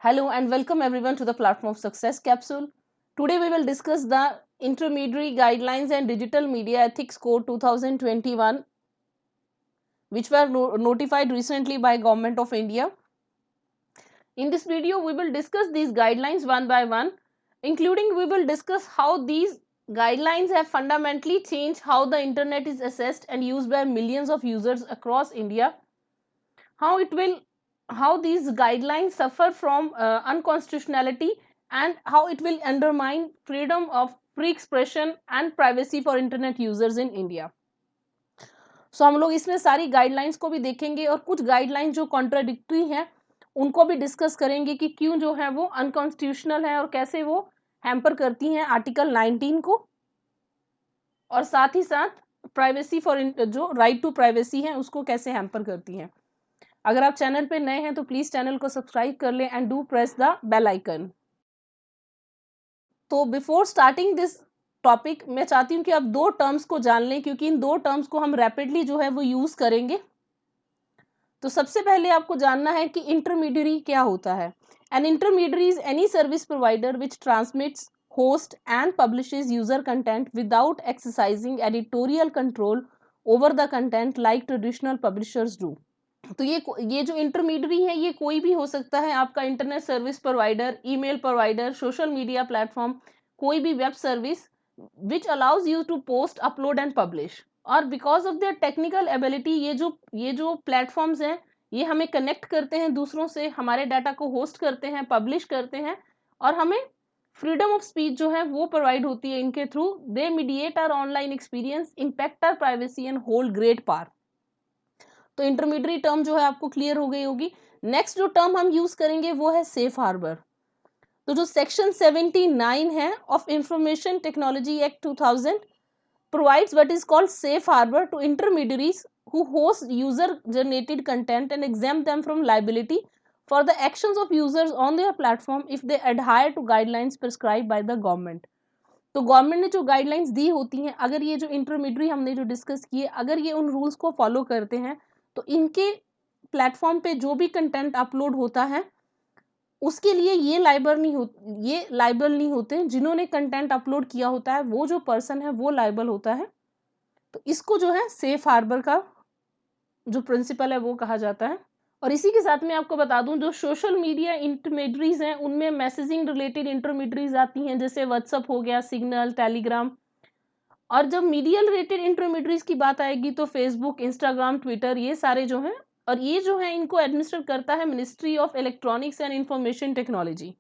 Hello and welcome everyone to the Platform of Success capsule. Today we will discuss the Intermediary Guidelines and Digital Media Ethics Code 2021, which were notified recently by Government of India. In this video we will discuss these guidelines one by one, including we will discuss how these guidelines have fundamentally changed how the internet is assessed and used by millions of users across India, how these guidelines suffer from unconstitutionality, and how it will undermine freedom of free expression and privacy for internet users in India. सो हम लोग इसमें सारी guidelines को भी देखेंगे और कुछ guidelines जो कॉन्ट्राडिक्टरी हैं उनको भी डिस्कस करेंगे कि क्यों जो है वो अनकॉन्स्टिट्यूशनल है और कैसे वो हैम्पर करती हैं आर्टिकल 19 को, और साथ ही साथ प्राइवेसी फॉर जो राइट टू प्राइवेसी है उसको कैसे हैम्पर करती हैं. अगर आप चैनल पे नए हैं तो प्लीज चैनल को सब्सक्राइब कर लें and do press the bell icon. तो बिफोर स्टार्टिंग दिस टॉपिक मैं चाहती हूँ कि आप दो टर्म्स को जान लें, क्योंकि इन दो टर्म्स को हम रैपिडली जो है वो यूज करेंगे. तो सबसे पहले आपको जानना है कि इंटरमीडियरी क्या होता है. N intermediary is any service provider which transmits, host and publishes user content without exercising editorial control over the content like traditional publishers do. तो ये जो इंटरमीडियरी है ये कोई भी हो सकता है. आपका internet service provider, email provider, social media platform, कोई भी web service which allows you to post, upload and publish. और because of their technical ability ये जो प्लेटफॉर्म्स हैं ये हमें कनेक्ट करते हैं दूसरों से, हमारे डाटा को होस्ट करते हैं, पब्लिश करते हैं, और हमें फ्रीडम ऑफ स्पीच जो है वो प्रोवाइड होती है इनके through. They mediate our online experience, impact our privacy and hold great power. तो इंटरमीडियरी टर्म जो है आपको क्लियर हो गई होगी. नेक्स्ट जो टर्म हम यूज करेंगे वो है सेफ हार्बर. तो जो सेक्शन 79 है of information technology act 2000 provides what is called safe harbor to intermediaries who host user generated content and exempt them from liability for the actions of users on their platform if they adhere to guidelines prescribed by the government. तो government ने जो guidelines दी होती हैं, अगर ये जो intermediary हमने जो डिस्कस किए अगर ये उन रूल्स को फॉलो करते हैं तो इनके प्लेटफॉर्म पे जो भी कंटेंट अपलोड होता है उसके लिए ये लाइबल नहीं होते. जिन्होंने कंटेंट अपलोड किया होता है वो जो पर्सन है वो लाइबल होता है. तो इसको जो है सेफ हार्बर का जो प्रिंसिपल है वो कहा जाता है. और इसी के साथ में आपको बता दूं जो सोशल मीडिया इंटरमीडियरीज हैं उनमें मैसेजिंग रिलेटेड इंटरमीडियरीज आती हैं, जैसे व्हाट्सअप हो गया, सिग्नल, टेलीग्राम. और जब मीडिया रिलेटेड इंटरमीडियरीज की बात आएगी तो फेसबुक, इंस्टाग्राम, ट्विटर, ये सारे जो हैं, और ये जो है इनको एडमिनिस्टर करता है ministry of electronics and information technology.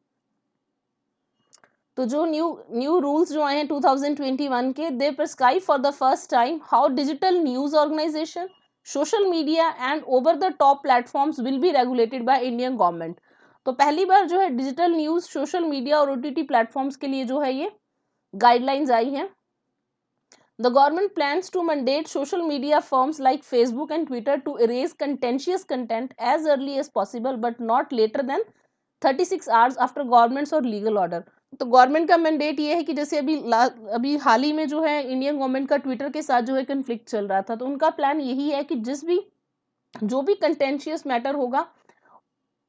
तो जो न्यू रूल्स जो आए हैं 2021 के, they prescribe for the first time how digital news organisation, social media and over the top platforms will be regulated by Indian government. तो पहली बार जो है डिजिटल न्यूज, सोशल मीडिया और ओटीटी प्लेटफॉर्म्स के लिए जो है ये गाइडलाइंस आई हैं. The government plans to mandate social media firms like Facebook and Twitter to erase contentious content as early as possible, but not later than 36 hours after government's or legal order. तो government का mandate ये है कि जैसे अभी हाल ही में जो है इंडियन गवर्नमेंट का ट्विटर के साथ जो है कन्फ्लिक्ट चल रहा था, तो उनका प्लान यही है कि जो भी कंटेंशियस मैटर होगा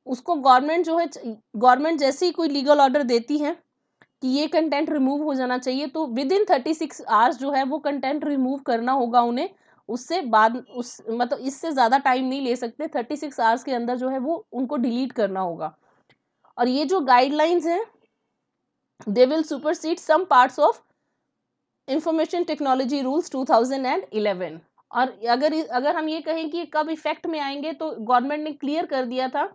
उसको गवर्नमेंट जैसे ही कोई लीगल ऑर्डर देती है कि ये कंटेंट रिमूव हो जाना चाहिए तो विद इन 36 आवर्स जो है वो कंटेंट रिमूव करना होगा उन्हें. उससे बाद मतलब इससे ज़्यादा टाइम नहीं ले सकते. 36 आवर्स के अंदर जो है वो उनको डिलीट करना होगा. और ये जो गाइडलाइंस हैं they will supersede some parts of information technology rules 2011. और अगर हम ये कहें कि कब इफेक्ट में आएंगे, तो गवर्नमेंट ने क्लियर कर दिया था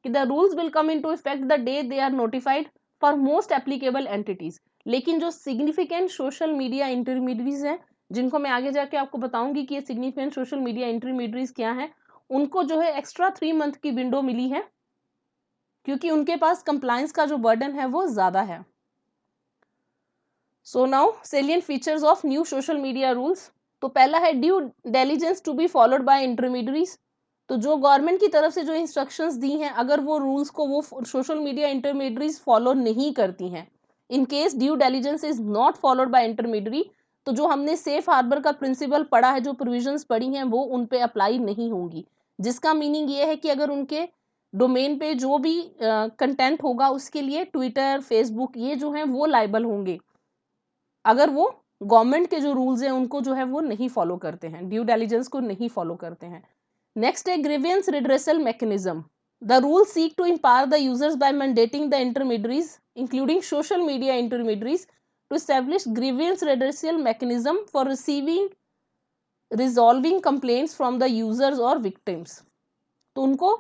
कि the rules will come into effect the day they are notified for most applicable entities. लेकिन जो सिग्निफिकेंट सोशल मीडिया इंटरमीडियरीज हैं, जिनको मैं आगे जाके आपको बताऊंगी कि ये सिग्निफिकेंट सोशल मीडिया इंटरमीडियरीज क्या हैं, उनको जो है एक्स्ट्रा 3 मंथ की विंडो मिली है, क्योंकि उनके पास कंप्लायंस का जो बर्डन है वो ज्यादा है. So now salient features of new social media rules. तो पहला है due diligence to be followed by intermediaries. तो जो गवर्नमेंट की तरफ से जो इंस्ट्रक्शंस दी हैं, अगर वो रूल्स को वो सोशल मीडिया इंटरमीडियरीज फॉलो नहीं करती हैं, in case due diligence is not followed by intermediary, तो जो हमने सेफ हार्बर का प्रिंसिपल पढ़ा है, जो प्रोविजंस पढ़ी हैं, वो उन पे अप्लाई नहीं होंगी. जिसका मीनिंग ये है कि अगर उनके डोमेन पे जो भी कंटेंट होगा उसके लिए ट्विटर, फेसबुक ये जो हैं वो लायबल होंगे अगर वो गवर्नमेंट के जो रूल्स हैं उनको जो है वो नहीं फॉलो करते हैं, ड्यू डिलिजेंस को नहीं फॉलो करते हैं। नेक्स्ट है grievance redressal mechanism. The rules seek to empower the users by mandating the intermediaries, including social media intermediaries, to establish grievance redressal mechanism for resolving complaints from the users or victims। तो उनको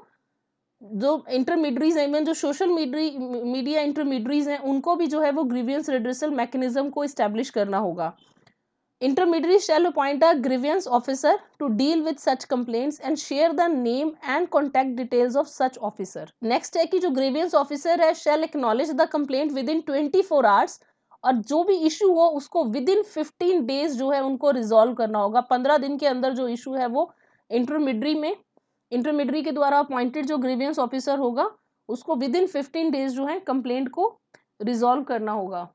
जो intermediaries हैं, जो social media intermediaries हैं, उनको भी जो है वो ग्रीवियंस रिड्रेसल मैकेनिज्म को इस्टेब्लिश करना होगा। Intermediaries shall appoint a grievance officer to deal with such complaints and share the name and contact details of such officer। Next है कि जो grievance officer है shall acknowledge the complaint within 24 hours, और जो भी issue हो उसको within 15 days जो है उनको रिजॉल्व करना होगा। 15 दिन के अंदर जो इशू है वो इंटरमीडियरी के द्वारा अपॉइंटेड जो ग्रीवियंस ऑफिसर होगा उसको विदिन 15 डेज जो है कंप्लेंट को रिजॉल्व करना होगा।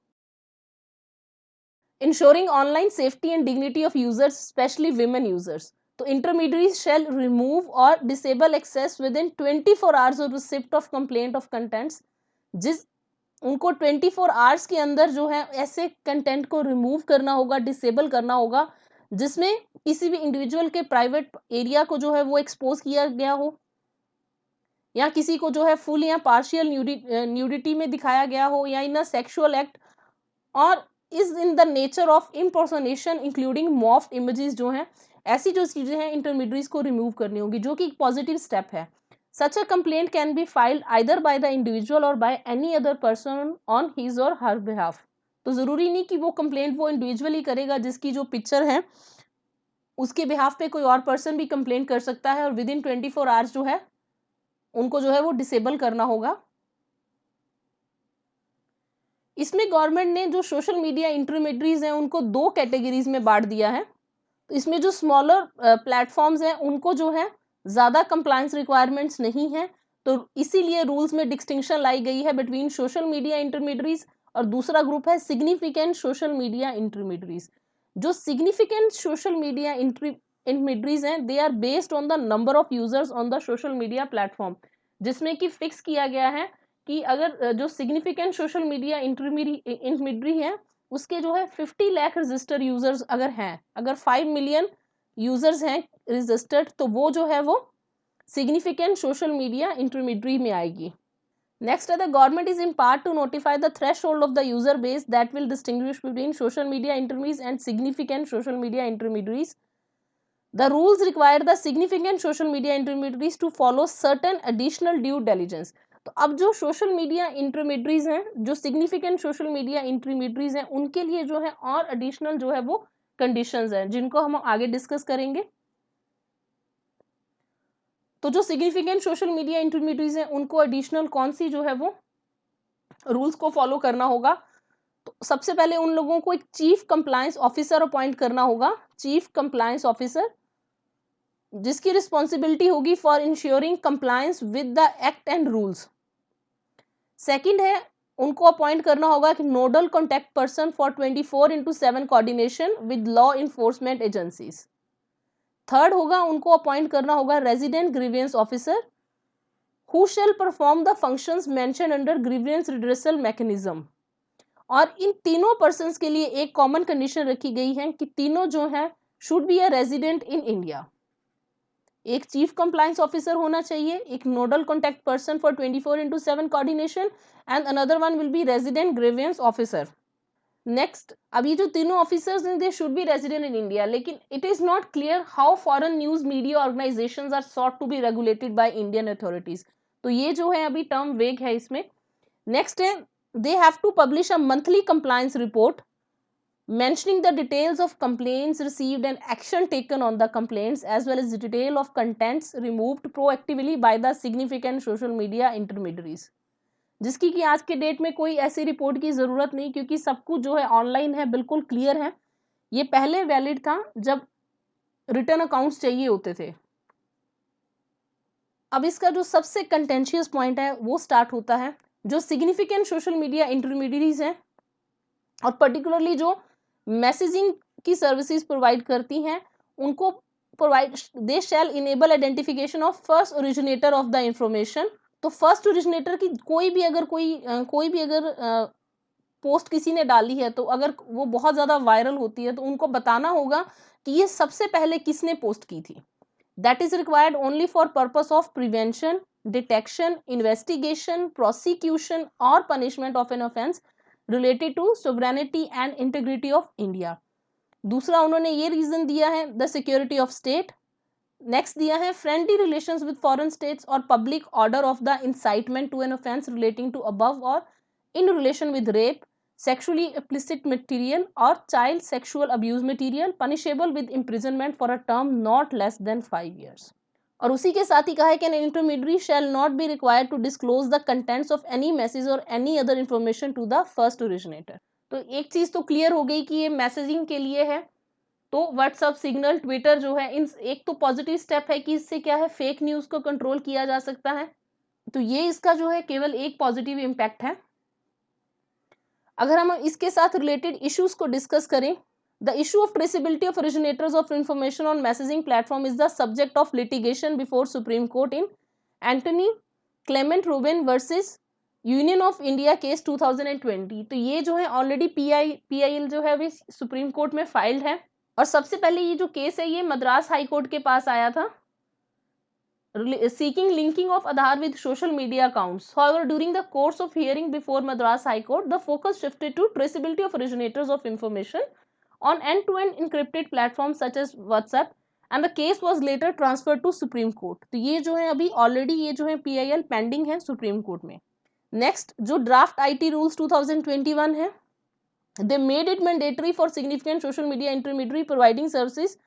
Ensuring online safety and dignity of users, especially women users, तो intermediaries shall remove or disable access within 24 hours of receipt of complaint of contents। जिस उनको 24 आवर्स के अंदर जो है ऐसे कंटेंट को रिमूव करना होगा, डिसेबल करना होगा जिसमें किसी भी इंडिविजुअल के प्राइवेट एरिया को जो है वो एक्सपोज किया गया हो, या किसी को जो है फुल या पार्शियल न्यूडिटी में दिखाया गया हो, या इन अ सेक्सुअल एक्ट, और is in the nature of impersonation including morphed images जो हैं, ऐसी जो चीजें हैं इंटरमीडियरीज को रिमूव करनी होगी, जो कि एक पॉजिटिव स्टेप है। Such a complaint can be filed either by the individual or by any other person on his or her behalf. तो जरूरी नहीं कि वो कंप्लेंट वो इंडिविजुअली करेगा, जिसकी जो पिक्चर है उसके बिहाफ पे कोई और पर्सन भी कंप्लेंट कर सकता है, और विद इन 24 आवर्स जो है उनको जो है वो डिसेबल करना होगा। इसमें गवर्नमेंट ने जो सोशल मीडिया इंटरमीडियरीज हैं उनको 2 कैटेगरीज में बांट दिया है। तो इसमें जो स्मॉलर प्लेटफॉर्म्स हैं उनको जो है ज़्यादा कंप्लायंस रिक्वायरमेंट्स नहीं है, तो इसीलिए रूल्स में डिस्टिंक्शन लाई गई है बिटवीन सोशल मीडिया इंटरमीडियरीज, और दूसरा ग्रुप है सिग्निफिकेंट सोशल मीडिया इंटरमीडियरीज। जो सिग्निफिकेंट सोशल मीडिया इंटरमीडियरीज हैं they are based on the number of users on the social media platform, जिसमें कि फिक्स किया गया है कि अगर जो सिग्निफिकेंट सोशल मीडिया इंटरमीडियरी है उसके जो है 50 लाख रजिस्टर यूजर्स अगर हैं, अगर 5 मिलियन यूजर्स हैं रजिस्टर्ड, तो वो जो है वो सिग्निफिकेंट सोशल मीडिया इंटरमीडियरी में आएगी। नेक्स्ट है the government is empowered to notify the threshold of the user base that will distinguish between social media intermediaries and significant social media intermediaries। The rules require the significant social media intermediaries to follow certain additional due diligence। तो अब जो social media intermediaries हैं, जो significant social media intermediaries हैं, उनके लिए जो है और एडिशनल जो है वो कंडीशंस हैं जिनको हम आगे डिस्कस करेंगे। तो जो सिग्निफिकेंट सोशल मीडिया इंटरमीडियरीज हैं उनको एडिशनल कौन सी जो है वो रूल्स को फॉलो करना होगा। तो सबसे पहले उन लोगों को एक चीफ कंप्लायंस ऑफिसर अपॉइंट करना होगा, चीफ कंप्लायंस ऑफिसर, जिसकी रिस्पॉन्सिबिलिटी होगी for ensuring compliance with the act and rules. Second है उनको अपॉइंट करना होगा कि nodal contact person for 24/7 coordination with law enforcement agencies. Third होगा उनको अपॉइंट करना होगा resident grievance officer who shell perform the functions mentioned under grievance redressal mechanism. और इन तीनों पर्संस के लिए एक कॉमन कंडीशन रखी गई है कि तीनों जो है should be a resident in India. एक चीफ कंप्लायंस ऑफिसर होना चाहिए, एक nodal contact person for 24/7 coordination, and another one will be resident grievance officer. Next, अब ये जो तीनों ऑफिसर्स हैं they should be resident in India, लेकिन it is not clear how foreign news media organisations are sought to be regulated by Indian authorities. तो ये जो है अभी टर्म वेग है इसमें। नेक्स्ट है they have to publish a monthly compliance report mentioning the details of complaints received and action taken on the complaints, as well as the detail of contents removed proactively by the significant social media intermediaries। जिसकी कि आज के date में कोई ऐसी report की ज़रूरत नहीं, क्योंकि सब कुछ जो है ऑनलाइन है, बिल्कुल क्लियर है। ये पहले वैलिड था जब रिटर्न अकाउंट्स चाहिए होते थे। अब इसका जो सबसे कंटेंशियस पॉइंट है वो स्टार्ट होता है। जो सिग्निफिकेंट सोशल मीडिया इंटरमीडियरीज हैं और पर्टिकुलरली जो मैसेजिंग की सर्विसेज प्रोवाइड करती हैं उनको provide they shall enable identification of first originator of the information तो फर्स्ट ओरिजिनेटर की कोई भी अगर पोस्ट किसी ने डाली है, तो अगर वो बहुत ज़्यादा वायरल होती है, तो उनको बताना होगा कि ये सबसे पहले किसने पोस्ट की थी। That is required only for purpose of prevention, detection, investigation, prosecution और punishment of an offence related to sovereignty and integrity of India. दूसरा उन्होंने ये रीजन दिया है, the security of state. Next दिया है friendly relations with foreign states और public order of the incitement to an offence relating to above और in relation with rape, sexually explicit material or child sexual abuse material punishable with imprisonment for a term not less than 5 years। और उसी के साथ ही कहा है कि an intermediary shall not be required to disclose the contents of any message or any other information to the first originator। तो एक चीज तो क्लियर हो गई कि ये मैसेजिंग के लिए है, तो व्हाट्सएप, सिग्नल, ट्विटर जो है, इन एक तो पॉजिटिव स्टेप है कि इससे क्या है, फेक न्यूज को कंट्रोल किया जा सकता है। तो ये इसका जो है केवल एक पॉजिटिव इम्पैक्ट है। अगर हम इसके साथ रिलेटेड इश्यूज को डिस्कस करें, the issue of traceability of originators of information on messaging platform is the subject of litigation before Supreme Court in Antony Clement Rubin versus Union of India case 2020। तो ये जो है ऑलरेडी पीआईएल जो है अभी सुप्रीम कोर्ट में फाइल्ड है। और सबसे पहले ये जो केस है ये मद्रास हाई कोर्ट के पास आया था, seeking linking of Aadhaar with social media accounts. However, during the course of hearing before Madras High Court, the focus shifted to traceability of originators of information on end-to-end encrypted platforms such as WhatsApp, and the case was later transferred to Supreme Court. तो ये जो है अभी already ये जो है PIL pending है supreme court में। नेक्स्ट जो ड्राफ्ट IT रूल्स 2021 है, they made it mandatory for significant social media intermediary providing services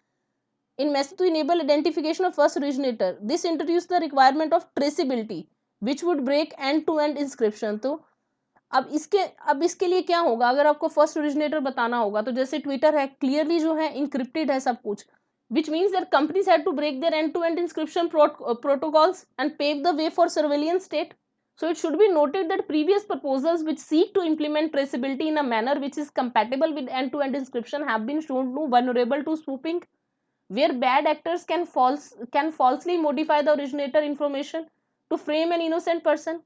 in message to enable identification of first originator. This introduced the requirement of traceability which would break end-to-end encryption। तो अब इसके लिए क्या होगा, अगर आपको first originator बताना होगा, तो जैसे ट्विटर है, क्लियरली जो है इंक्रिप्टेड है सब कुछ, which means that companies had to break their end-to-end encryption protocols and pave the way for surveillance state। So it should be noted that previous proposals which seek to implement traceability in a manner which is compatible with end-to-end encryption have been shown to vulnerable to spoofing, where bad actors can falsely modify the originator information to frame an innocent person।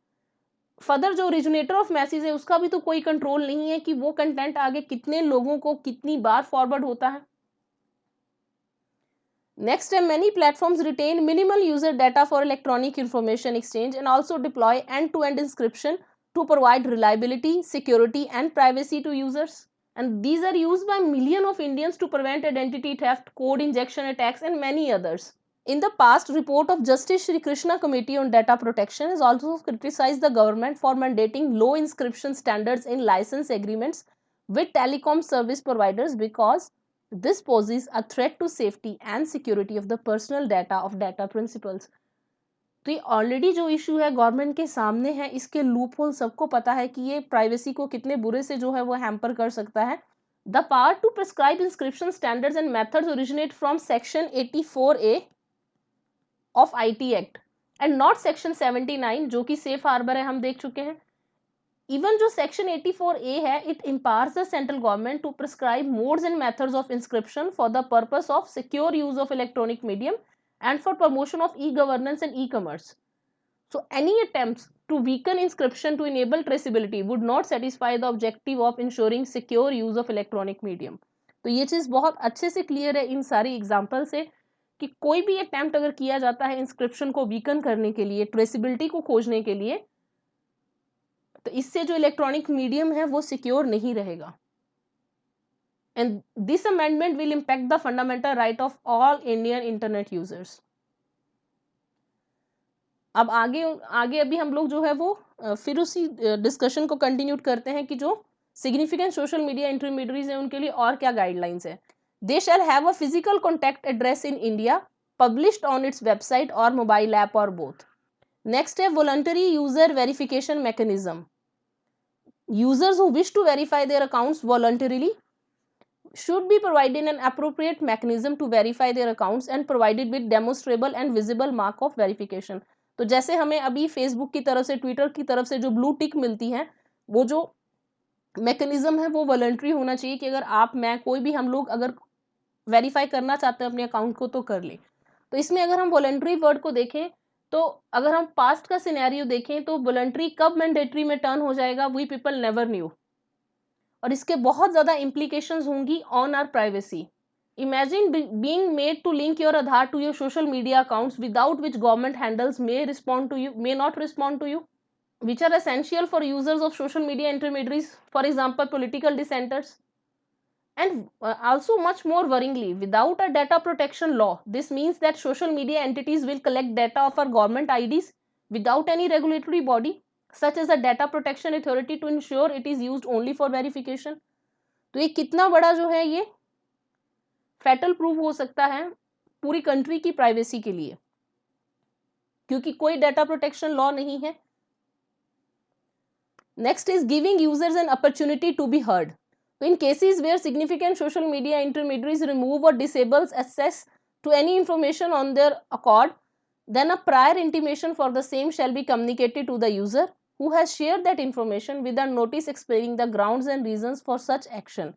Further जो originator of message है उसका भी तो कोई control नहीं है कि वो कंटेंट आगे कितने लोगों को कितनी बार फॉरवर्ड होता है। नेक्स्ट है, many platforms retain minimal user data for electronic information exchange and also deploy end to end encryption to provide reliability, security and privacy to users. And these are used by millions of Indians to prevent identity theft, code injection attacks, and many others. In the past, report of Justice Shri Krishna Committee on Data Protection has also criticized the government for mandating low inscription standards in license agreements with telecom service providers because this poses a threat to safety and security of the personal data of data principals। तो ये already जो issue है government के सामने है, इसके loop hole सबको पता है कि ये प्राइवेसी को कितने बुरे से जो है वो हैम्पर कर सकता है। The power to prescribe encryption standards and methods originate from section 84A of IT act and not section 79 जो कि सेफ हार्बर है, हम देख चुके हैं। इवन जो सेक्शन 84A है, it empowers the central government to prescribe modes and methods of encryption for the purpose of secure use of electronic medium and for promotion of e-governance and e-commerce। So any attempts to weaken inscription to enable traceability would not satisfy the objective of ensuring secure use of electronic medium। तो ये चीज बहुत अच्छे से clear है इन सारी example से कि कोई भी अटेम्प्ट अगर किया जाता है इंस्क्रिप्शन को वीकन करने के लिए, ट्रेसिबिलिटी को खोजने के लिए, तो इससे जो इलेक्ट्रॉनिक मीडियम है वो सिक्योर नहीं रहेगा। And this amendment will impact the fundamental right of all Indian internet users। अब आगे अभी हम लोग जो है वो फिर उसी डिस्कशन को कंटिन्यू करते हैं कि जो सिग्निफिकेंट सोशल मीडिया इंटरमीडियरीज हैं उनके लिए और क्या गाइडलाइंस है। They shall have a physical contact address in India published on its website और मोबाइल ऐप और बोथ। नेक्स्ट है voluntary user verification mechanism. Users who wish to verify their accounts voluntarily should be provided an appropriate mechanism to verify their accounts and provided with demonstrable and visible mark of verification। तो जैसे हमें अभी Facebook की तरफ से, Twitter की तरफ से जो ब्लू टिक मिलती है, वो जो मैकेनिज्म है वो वॉलंटरी होना चाहिए कि अगर आप, मैं, कोई भी हम लोग अगर वेरीफाई करना चाहते हैं अपने अकाउंट को तो कर ले। तो इसमें अगर हम वॉलंटरी वर्ड को देखें तो अगर हम पास्ट का सिनेरियो देखें तो वॉलंटरी कब मैंडेटरी में टर्न हो जाएगा, वी पीपल नेवर न्यू, और इसके बहुत ज्यादा इम्प्लीकेशंस होंगी on our privacy. Imagine being made to link your Aadhaar to your social media accounts without which government handles may not respond to you, which are essential for users of social media intermediaries, for example, political dissenters. And also much more worryingly, without a data protection law, this means that social media entities will collect data of our government IDs without any regulatory body, such as a data protection authority, to ensure it is used only for verification. तो ये कितना बड़ा जो है ये fatal proof हो सकता है पूरी कंट्री की प्राइवेसी के लिए, क्योंकि कोई डाटा प्रोटेक्शन लॉ नहीं है. Next is giving users an opportunity to be heard. तो in cases where significant social media intermediates remove और disables access to any information on their accord, then a prior intimation for the same shall be communicated to the user who has shared that information with a notice explaining the grounds and reasons for such action.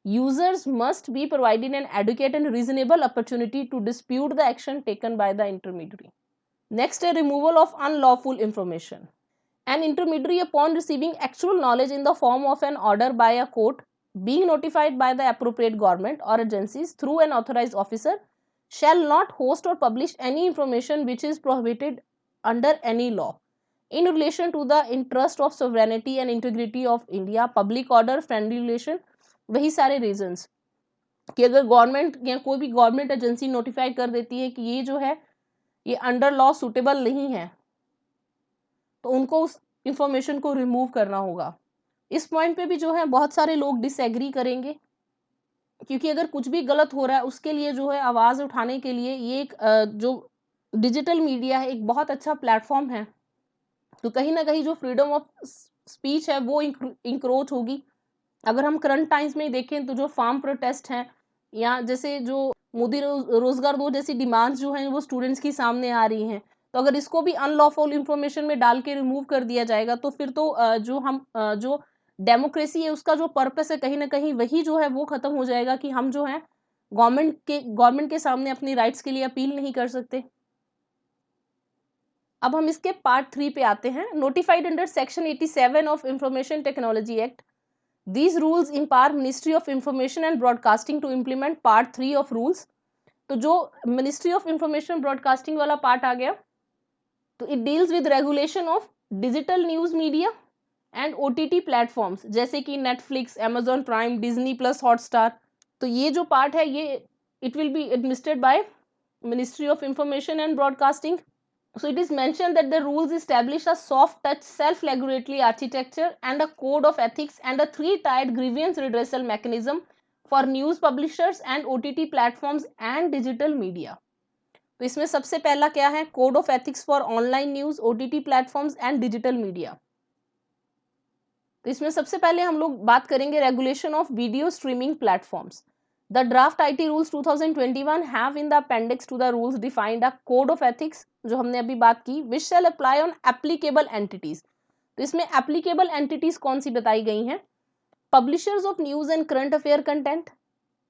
Users must be provided an adequate and reasonable opportunity to dispute the action taken by the intermediary. Next, a removal of unlawful information. An intermediary, upon receiving actual knowledge in the form of an order by a court, being notified by the appropriate government or agencies through an authorized officer, shall not host or publish any information which is prohibited under any law in relation to the interest of sovereignty and integrity of India, public order, friendly relation. वही सारे reasons कि अगर government या कोई भी government agency notify कर देती है कि ये जो है ये अंडर लॉ सुटेबल नहीं है, तो उनको उस इंफॉर्मेशन को रिमूव करना होगा. इस पॉइंट पे भी जो है बहुत सारे लोग डिसएग्री करेंगे, क्योंकि अगर कुछ भी गलत हो रहा है उसके लिए जो है आवाज़ उठाने के लिए ये एक जो डिजिटल मीडिया है एक बहुत अच्छा प्लेटफॉर्म है. तो कहीं ना कहीं जो फ्रीडम ऑफ स्पीच है वो इंक्रोच होगी. अगर हम करंट टाइम्स में देखें तो जो फार्म प्रोटेस्ट हैं या जैसे जो मोदी रोजगार दो जैसी डिमांड्स जो हैं वो स्टूडेंट्स की सामने आ रही हैं, तो अगर इसको भी अनलॉफुल इंफॉर्मेशन में डाल के रिमूव कर दिया जाएगा तो फिर तो जो डेमोक्रेसी है उसका जो पर्पस है कहीं ना कहीं वही जो है वो खत्म हो जाएगा कि हम जो है गवर्नमेंट के सामने अपनी राइट्स के लिए अपील नहीं कर सकते. अब हम इसके पार्ट 3 पे आते हैं. Notified under section 87 of information technology act, these rules empower Ministry of Information and Broadcasting to implement part 3 of rules. तो जो Ministry of Information Broadcasting वाला पार्ट आ गया, तो it deals with regulation of digital news media and OTT platforms जैसे कि Netflix, Amazon Prime, Disney Plus, Hotstar. तो ये जो पार्ट है ये it will be administered by Ministry of Information and Broadcasting. So it is mentioned that the rules establish a soft-touch, self-regulatory architecture and a code of ethics and a three-tiered grievance redressal mechanism for news publishers and OTT platforms and digital media. तो इसमें सबसे पहला क्या है? Code of ethics for online news, OTT platforms and digital media. तो इसमें सबसे पहले हम लोग बात करेंगे regulation of video streaming platforms. The draft IT rules 2021 have in the appendix to the rules defined a code of ethics, जो हमने अभी बात की, which shall apply on applicable entities. तो इसमें applicable entities कौन सी बताई गई हैं? Publishers of news and current affair content,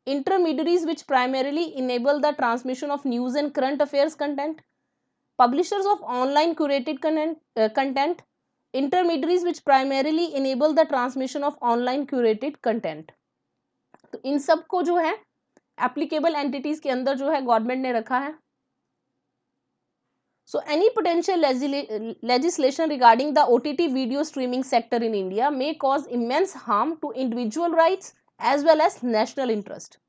intermediaries which primarily enable the transmission of news and current affairs content, publishers of online curated content, intermediaries which primarily enable the transmission of online curated content. तो इन सब को जो है applicable entities के अंदर जो है government ने रखा है. So any potential legislation regarding the OTT video streaming sector in India may cause immense harm to individual rights as well as national interest.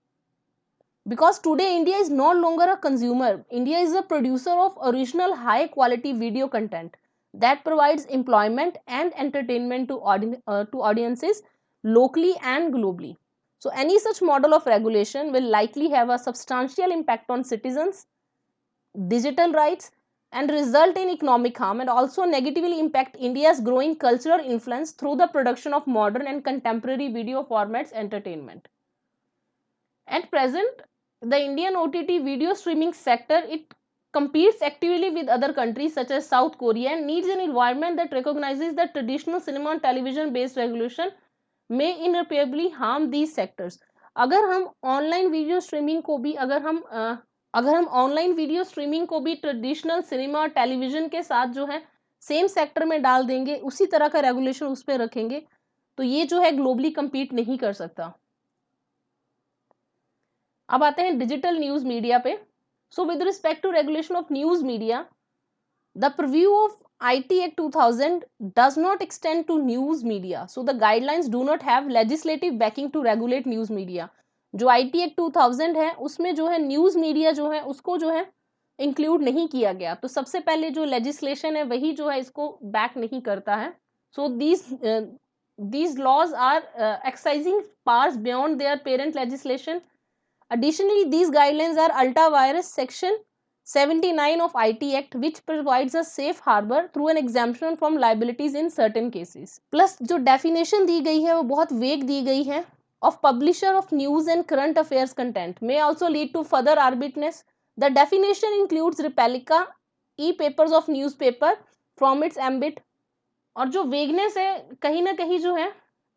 Because today India is no longer a consumer, India is a producer of original high quality video content that provides employment and entertainment to audiences locally and globally. So any such model of regulation will likely have a substantial impact on citizens, digital rights, and result in economic harm, and also negatively impact India's growing cultural influence through the production of modern and contemporary video formats entertainment. At present, the Indian OTT video streaming sector, it competes actively with other countries such as South Korea and needs an environment that recognizes that traditional cinema and television based regulation may irreparably harm these sectors. अगर हम online video streaming को भी अगर हम अगर हम online video streaming को भी ट्रेडिशनल सिनेमा और टेलीविजन के साथ जो है सेम सेक्टर में डाल देंगे, उसी तरह का रेगुलेशन उस पर रखेंगे, तो ये जो है ग्लोबली compete नहीं कर सकता। अब आते हैं डिजिटल न्यूज मीडिया पे। So with respect to regulation of news media, the preview of IT Act 2000 does not extend to news media, so the guidelines do not have legislative backing to regulate news media। जो IT Act 2000 है उसमें जो है news media जो है उसको जो है इंक्लूड नहीं किया गया, तो सबसे पहले जो लेजिस्लेशन है वही जो है इसको बैक नहीं करता है। सो these laws are exercising powers beyond their parent legislation। Additionally, these guidelines are ultra vires section 79 of IT Act, which provides a safe harbor through an exemption from liabilities in certain cases। Plus जो definition दी गई है वो बहुत vague दी गई है। Of publisher of news and current affairs content may also lead to further arbitrariness। The definition includes replica e-papers of newspaper from its ambit। और जो vagueness है कहीं ना कहीं जो है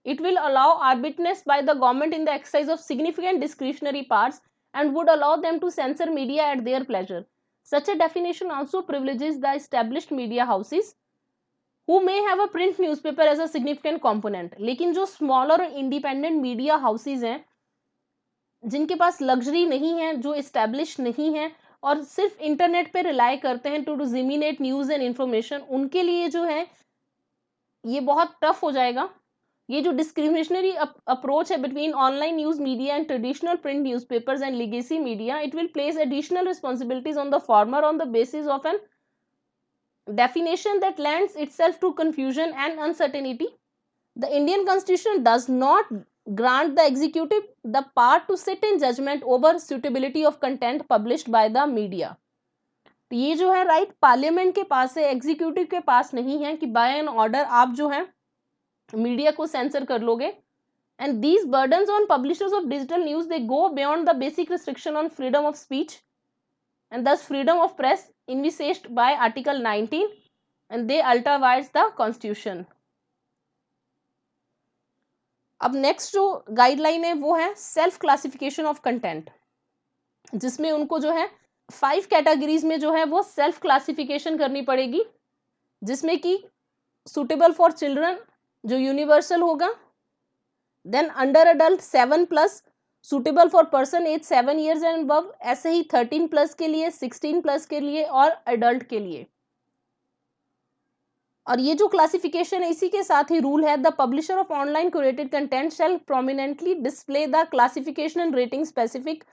it will allow arbitrariness by the government in the exercise of significant discretionary powers and would allow them to censor media at their pleasure। Such a definition also privileges the established media houses who may have a print newspaper as a significant component। लेकिन जो smaller और independent media houses हैं जिनके पास luxury नहीं है, जो established नहीं है और सिर्फ इंटरनेट पे रिलाई करते हैं to disseminate news and information, उनके लिए जो है ये बहुत टफ हो जाएगा। ये जो डिस्क्रिमिनेशनरी अप्रोच है between online news media and traditional print newspapers and legacy media, it will place additional responsibilities on the former on the basis of an definition that lends itself to confusion and uncertainty। The Indian Constitution does not grant the executive the power to sit in judgment over suitability of content published by the media। तो ये जो है right parliament के पास है, executive के पास नहीं है कि बाय एन ऑर्डर आप जो है मीडिया को सेंसर कर लोगे। And these burdens on publishers of digital news they go beyond the basic restriction on freedom of speech and thus freedom of press envisaged by article 19 and they ultra vires the constitution. अब next जो guideline है वो है self classification of content, जिसमें उनको जो है 5 categories में जो है वो सेल्फ क्लासिफिकेशन करनी पड़ेगी, जिसमें कि सुटेबल फॉर चिल्ड्रन जो यूनिवर्सल होगा, then under adult 7+, suitable for person age 7 years and above, ऐसे ही 13+ के लिए, 16+ के लिए और एडल्ट के लिए। और ये जो क्लासिफिकेशन है इसी के साथ ही रूल है, the publisher of online curated content shall prominently display the classification and rating specific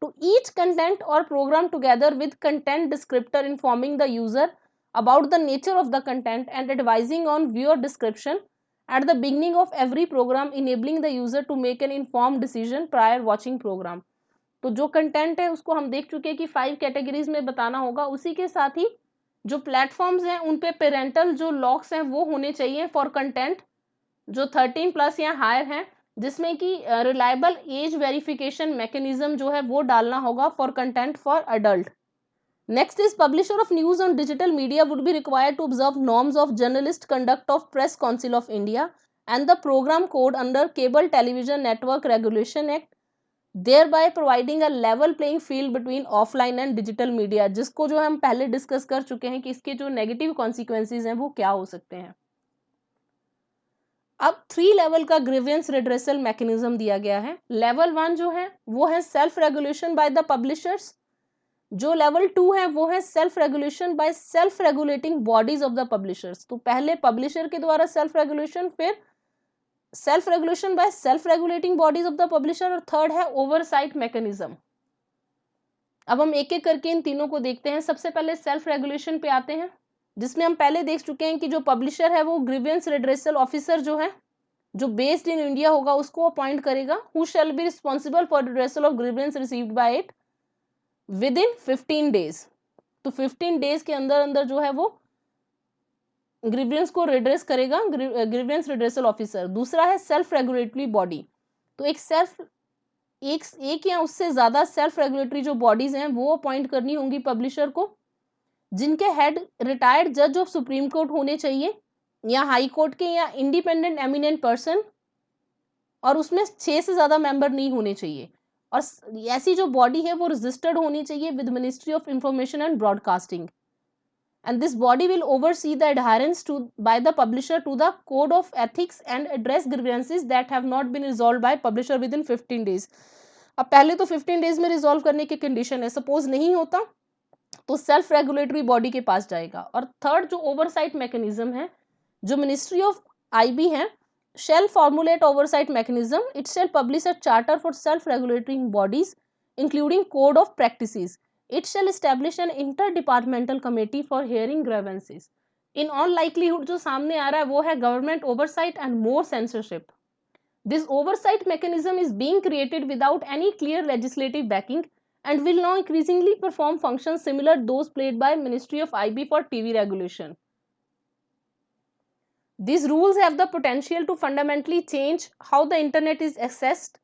to each content or program together with content descriptor informing the user about the nature of the content and advising on viewer description at the beginning of every program, enabling the user to make an informed decision prior watching program। तो जो content है उसको हम देख चुके हैं कि 5 categories में बताना होगा। उसी के साथ ही जो प्लेटफॉर्म्स हैं उन पे पेरेंटल जो लॉक्स हैं वो होने चाहिए फॉर कंटेंट जो 13+ या हायर हैं, जिसमें कि रिलायबल एज वेरिफिकेशन मैकेनिज्म जो है वो डालना होगा for content for adult. Next is publisher of news on digital media would be required to observe norms of journalist conduct of press council of India and the programme code under cable television network regulation act, thereby providing a level playing field between offline and digital media, जिसको जो हम पहले discuss कर चुके हैं कि इसके जो नेगेटिव कॉन्सिक्वेंसेज हैं वो क्या हो सकते हैं। अब 3 लेवल का ग्रीवेंस रिड्रेसल मैकेनिज्म दिया गया है। लेवल 1 जो है वो है self regulation by the publishers, जो लेवल 2 है वो है self regulation by self regulating bodies of the publishers. तो पहले पब्लिशर के द्वारा सेल्फ रेगुलेशन, फिर self regulation by self regulating bodies of the publisher, और थर्ड है ओवरसाइट मैकेनिज्म। अब हम एक एक करके इन तीनों को देखते हैं। सबसे पहले सेल्फ रेगुलेशन पे आते हैं, जिसमें हम पहले देख चुके हैं कि जो पब्लिशर है वो ग्रीवेंस रिड्रेसल ऑफिसर जो है जो बेस्ड इन इंडिया होगा उसको अपॉइंट करेगा, who shall be responsible for redressal of grievance received by it with in 15 days। तो 15 days के अंदर अंदर जो है वो ग्रीवेंस को रिड्रेस करेगा ग्रीवेंस रिड्रेसल ऑफिसर। दूसरा है सेल्फ रेगुलेटरी बॉडी, तो एक या उससे ज्यादा सेल्फ रेगुलेटरी जो बॉडीज हैं वो अपॉइंट करनी होंगी पब्लिशर को, जिनके हेड रिटायर्ड जज ऑफ सुप्रीम कोर्ट होने चाहिए या हाई कोर्ट के या इंडिपेंडेंट एमिनेंट पर्सन, और उसमें 6 से ज्यादा मेंबर नहीं होने चाहिए। और ऐसी जो बॉडी है वो रजिस्टर्ड होनी चाहिए with ministry of information and broadcasting, and this body will oversee the adherence to by the publisher to the code of ethics and address grievances that have not been resolved by publisher within 15 days. अब पहले तो 15 days में resolve करने की condition है, suppose नहीं होता तो सेल्फ रेगुलेटरी बॉडी के पास जाएगा। और थर्ड जो ओवरसाइट मैकेनिज्म है, जो मिनिस्ट्री ऑफ आईबी है, shall formulate oversight mechanism, it shall publish a charter for self-regulating bodies including code of practices, it shall establish an interdepartmental committee for hearing grievances. In all likelihood जो सामने आ रहा है वो है government oversight and more censorship. This oversight mechanism is being created without any clear legislative backing and will now increasingly perform functions similar those played by Ministry of IB for TV regulation. These rules have the potential to fundamentally change how the internet is accessed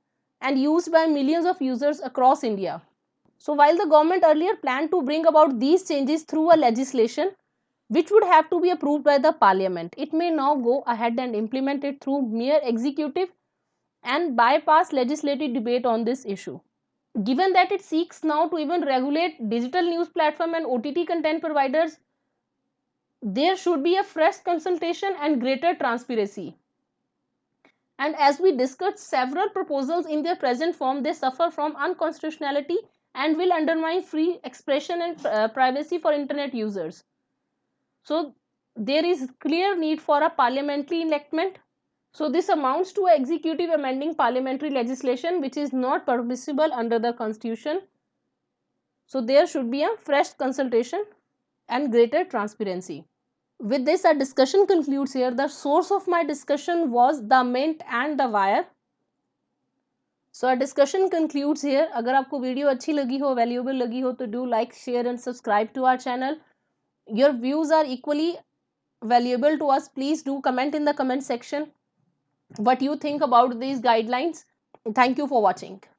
and used by millions of users across India. So while the government earlier planned to bring about these changes through a legislation which would have to be approved by the parliament, it may now go ahead and implement it through mere executive and bypass legislative debate on this issue. Given that it seeks now to even regulate digital news platform and OTT content providers, there should be a fresh consultation and greater transparency. And as we discussed, several proposals in their present form, they suffer from unconstitutionality and will undermine free expression and privacy for internet users. So there is clear need for a parliamentary enactment. So this amounts to executive amending parliamentary legislation which is not permissible under the constitution. So there should be a fresh consultation and greater transparency. With this, our discussion concludes here. The source of my discussion was the Mint and the Wire. So our discussion concludes here. अगर आपको video अच्छी लगी हो, valuable लगी हो तो do like, share and subscribe to our channel. Your views are equally valuable to us. Please do comment in the comment section what you think about these guidelines. Thank you for watching.